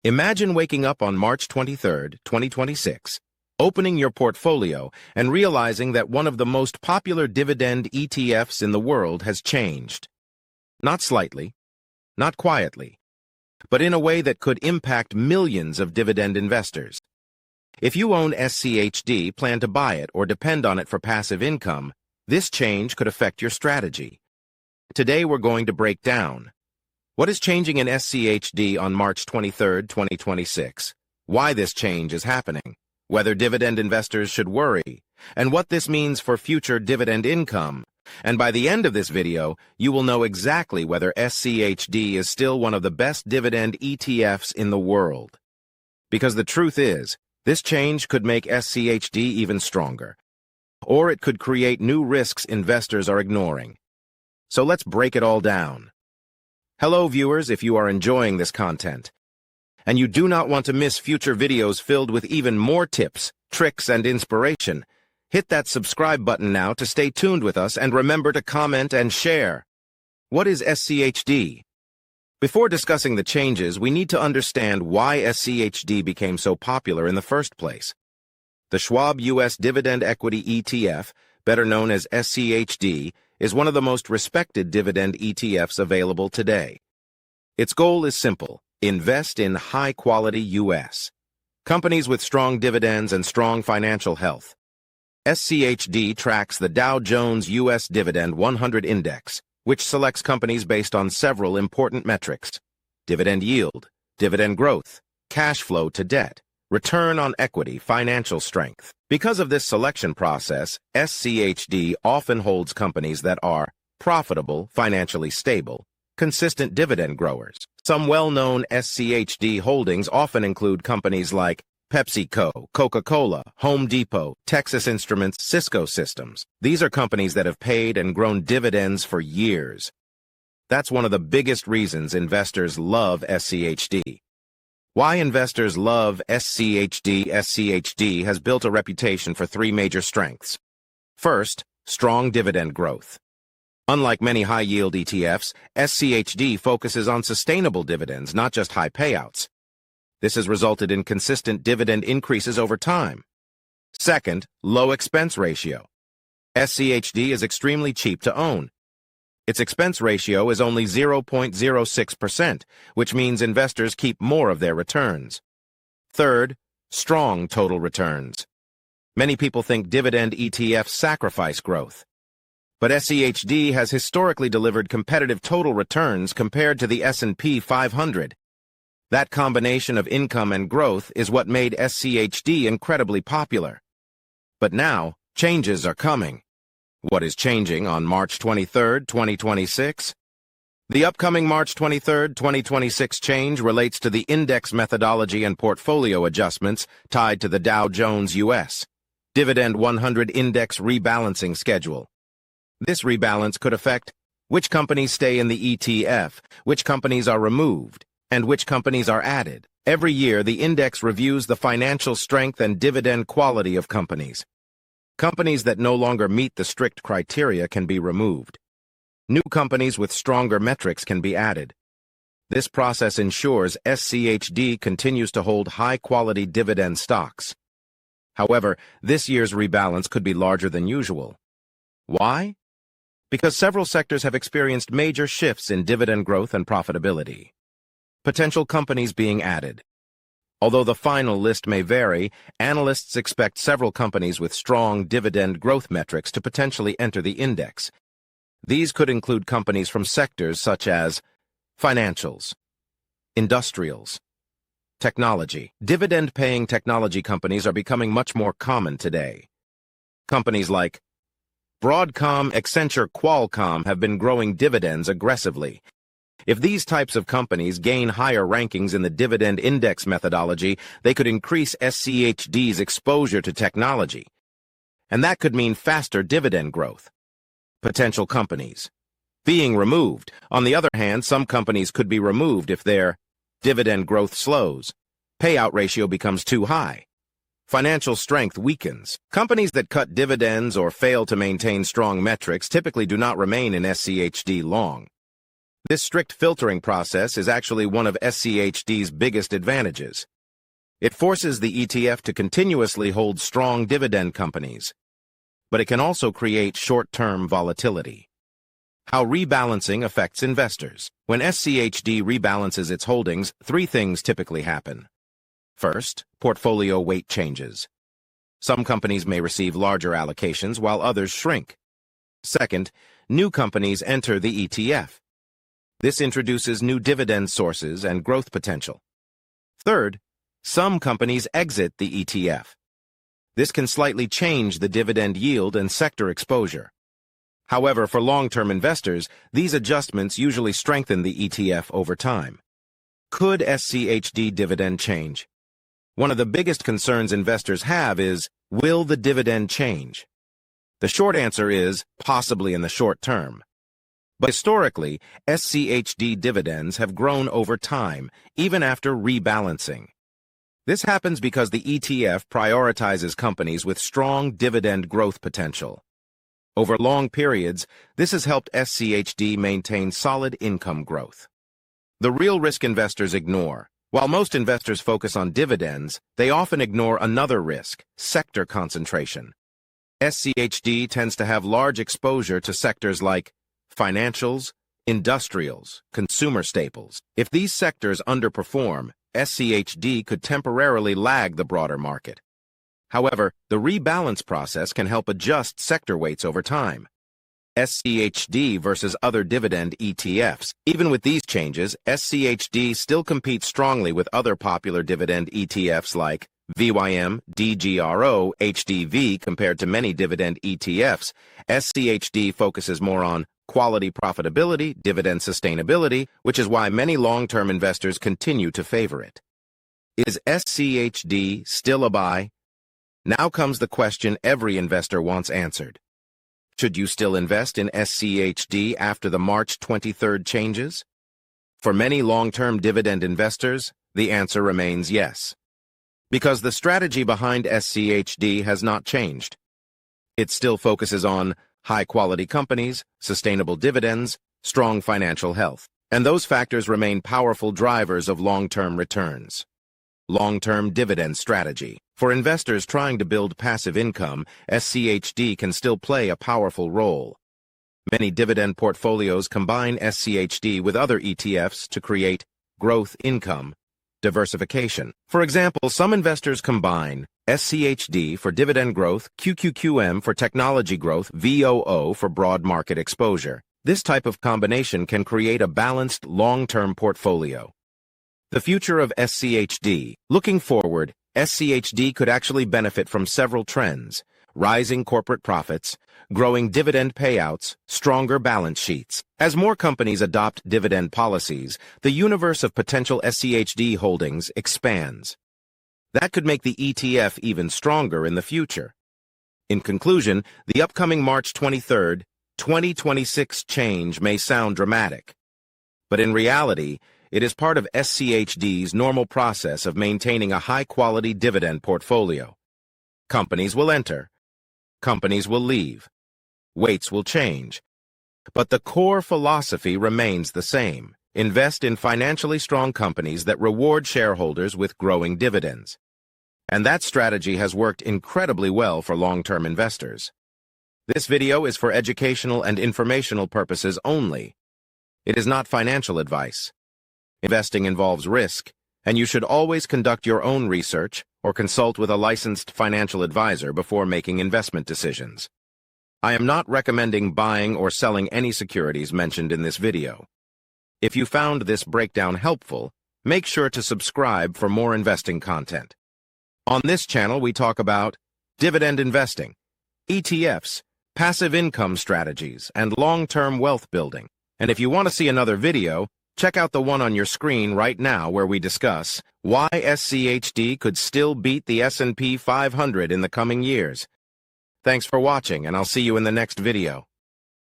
Imagine waking up on March 23, 2026, opening your portfolio and realizing that one of the most popular dividend ETFs in the world has changed. Not slightly, not quietly, but in a way that could impact millions of dividend investors. If you own SCHD, plan to buy it, or depend on it for passive income, this change could affect your strategy. Today we're going to break down what is changing in SCHD on March 23, 2026, why this change is happening, whether dividend investors should worry, and what this means for future dividend income. And by the end of this video, you will know exactly whether SCHD is still one of the best dividend ETFs in the world. Because the truth is, this change could make SCHD even stronger, or it could create new risks investors are ignoring. So let's break it all down. Hello viewers, if you are enjoying this content, and you do not want to miss future videos filled with even more tips, tricks, and inspiration, hit that subscribe button now to stay tuned with us, and remember to comment and share. What is SCHD? Before discussing the changes, we need to understand why SCHD became so popular in the first place. The Schwab U.S. Dividend Equity ETF, better known as SCHD, is one of the most respected dividend ETFs available today. Its goal is simple: invest in high-quality U.S. companies with strong dividends and strong financial health. SCHD tracks the Dow Jones U.S. Dividend 100 Index, which selects companies based on several important metrics: dividend yield, dividend growth, cash flow to debt, return on equity, financial strength. Because of this selection process, SCHD often holds companies that are profitable, financially stable, consistent dividend growers. Some well-known SCHD holdings often include companies like PepsiCo, Coca-Cola, Home Depot, Texas Instruments, Cisco Systems. These are companies that have paid and grown dividends for years. That's one of the biggest reasons investors love SCHD. Why investors love SCHD? SCHD has built a reputation for three major strengths. First, strong dividend growth. Unlike many high-yield ETFs, SCHD focuses on sustainable dividends, not just high payouts. This has resulted in consistent dividend increases over time. Second, low expense ratio. SCHD is extremely cheap to own. Its expense ratio is only 0.06%, which means investors keep more of their returns. Third, strong total returns. Many people think dividend ETFs sacrifice growth, but SCHD has historically delivered competitive total returns compared to the S&P 500. That combination of income and growth is what made SCHD incredibly popular. But now, changes are coming. What is changing on March 23, 2026? The upcoming March 23, 2026 change relates to the index methodology and portfolio adjustments tied to the Dow Jones U.S. Dividend 100 Index rebalancing schedule. This rebalance could affect which companies stay in the ETF, which companies are removed, and which companies are added. Every year, the index reviews the financial strength and dividend quality of companies. Companies that no longer meet the strict criteria can be removed. New companies with stronger metrics can be added. This process ensures SCHD continues to hold high-quality dividend stocks. However, this year's rebalance could be larger than usual. Why? Because several sectors have experienced major shifts in dividend growth and profitability. Potential companies being added. Although the final list may vary, analysts expect several companies with strong dividend growth metrics to potentially enter the index. These could include companies from sectors such as financials, industrials, technology. Dividend-paying technology companies are becoming much more common today. Companies like Broadcom, Accenture, Qualcomm have been growing dividends aggressively. If these types of companies gain higher rankings in the dividend index methodology, they could increase SCHD's exposure to technology. And that could mean faster dividend growth. Potential companies being removed. On the other hand, some companies could be removed if their dividend growth slows, payout ratio becomes too high, financial strength weakens. Companies that cut dividends or fail to maintain strong metrics typically do not remain in SCHD long. This strict filtering process is actually one of SCHD's biggest advantages. It forces the ETF to continuously hold strong dividend companies, but it can also create short-term volatility. How rebalancing affects investors. When SCHD rebalances its holdings, three things typically happen. First, portfolio weight changes. Some companies may receive larger allocations while others shrink. Second, new companies enter the ETF. This introduces new dividend sources and growth potential. Third, some companies exit the ETF. This can slightly change the dividend yield and sector exposure. However, for long-term investors, these adjustments usually strengthen the ETF over time. Could SCHD dividend change? One of the biggest concerns investors have is, will the dividend change? The short answer is, possibly in the short term. But historically, SCHD dividends have grown over time, even after rebalancing. This happens because the ETF prioritizes companies with strong dividend growth potential. Over long periods, this has helped SCHD maintain solid income growth. The real risk investors ignore. While most investors focus on dividends, they often ignore another risk, sector concentration. SCHD tends to have large exposure to sectors like financials, industrials, consumer staples. If these sectors underperform, SCHD could temporarily lag the broader market. However, the rebalance process can help adjust sector weights over time. SCHD versus other dividend ETFs. Even with these changes, SCHD still competes strongly with other popular dividend ETFs like VYM, DGRO, HDV. Compared to many dividend ETFs, SCHD focuses more on quality profitability, dividend sustainability, which is why many long-term investors continue to favor it. Is SCHD still a buy? Now comes the question every investor wants answered. Should you still invest in SCHD after the March 23rd changes? For many long-term dividend investors, the answer remains yes. Because the strategy behind SCHD has not changed. It still focuses on high-quality companies, sustainable dividends, strong financial health, and those factors remain powerful drivers of long-term returns. Long-term dividend strategy. For investors trying to build passive income, SCHD can still play a powerful role. Many dividend portfolios combine SCHD with other ETFs to create growth income diversification. For example, some investors combine SCHD for dividend growth, QQQM for technology growth, VOO for broad market exposure. This type of combination can create a balanced long-term portfolio. The future of SCHD. Looking forward, SCHD could actually benefit from several trends: rising corporate profits, growing dividend payouts, stronger balance sheets. As more companies adopt dividend policies, the universe of potential SCHD holdings expands. That could make the ETF even stronger in the future. In conclusion, the upcoming March 23rd, 2026 change may sound dramatic, but in reality, it is part of SCHD's normal process of maintaining a high-quality dividend portfolio. Companies will enter. Companies will leave. Weights will change. But the core philosophy remains the same. Invest in financially strong companies that reward shareholders with growing dividends. And that strategy has worked incredibly well for long-term investors. This video is for educational and informational purposes only. It is not financial advice. Investing involves risk, and you should always conduct your own research or consult with a licensed financial advisor before making investment decisions. I am not recommending buying or selling any securities mentioned in this video. If you found this breakdown helpful, make sure to subscribe for more investing content. On this channel, we talk about dividend investing, ETFs, passive income strategies, and long-term wealth building. And if you want to see another video, check out the one on your screen right now where we discuss why SCHD could still beat the S&P 500 in the coming years. Thanks for watching, and I'll see you in the next video.